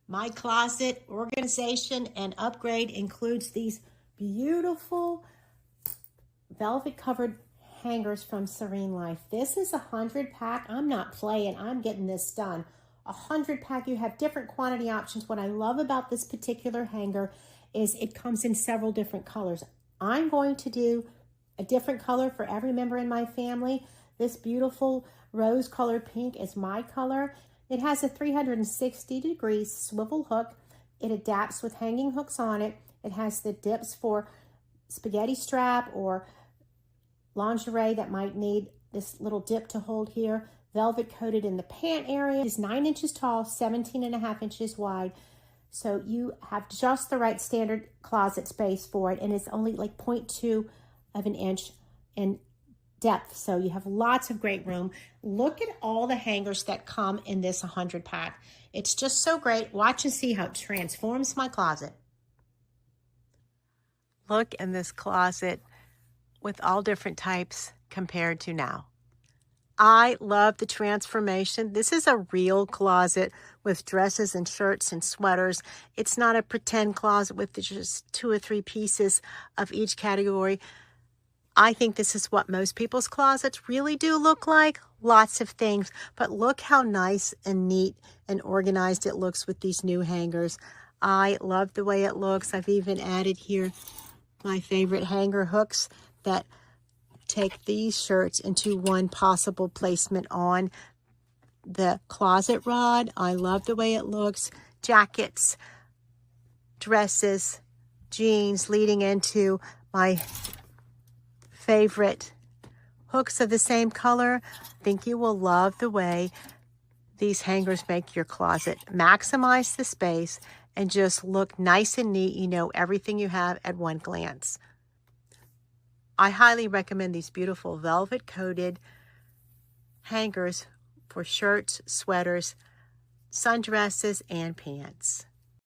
My closet organization and upgrade includes these beautiful velvet covered hangers from SereneLife. This is 100 pack. I'm not playing. I'm getting this done. 100 pack. You have different quantity options. What I love about this particular hanger is it comes in several different colors. I'm going to do a different color for every member in my family. This beautiful rose colored pink is my color. It has a 360-degree swivel hook. It adapts with hanging hooks on it. It has the dips for spaghetti strap or lingerie that might need this little dip to hold here. Velvet coated in the pant area. It is 9 inches tall, 17.5 inches wide. So you have just the right standard closet space for it, and it's only like 0.2 of an inch in depth. So you have lots of great room. Look at all the hangers that come in this 100 pack. It's just so great. Watch and see how it transforms my closet. Look in this closet with all different types compared to now. I love the transformation. This is a real closet with dresses and shirts and sweaters. It's not a pretend closet with just 2 or 3 pieces of each category. I think this is what most people's closets really do look like. Lots of things, but look how nice and neat and organized it looks with these new hangers. I love the way it looks. I've even added here my favorite hanger hooks that take these shirts into one possible placement on the closet rod. I love the way it looks. Jackets, dresses, jeans leading into my favorite hooks of the same color. I think you will love the way these hangers make your closet maximize the space and just look nice and neat. You know everything you have at one glance. I highly recommend these beautiful velvet coated hangers for shirts, sweaters, sundresses, and pants.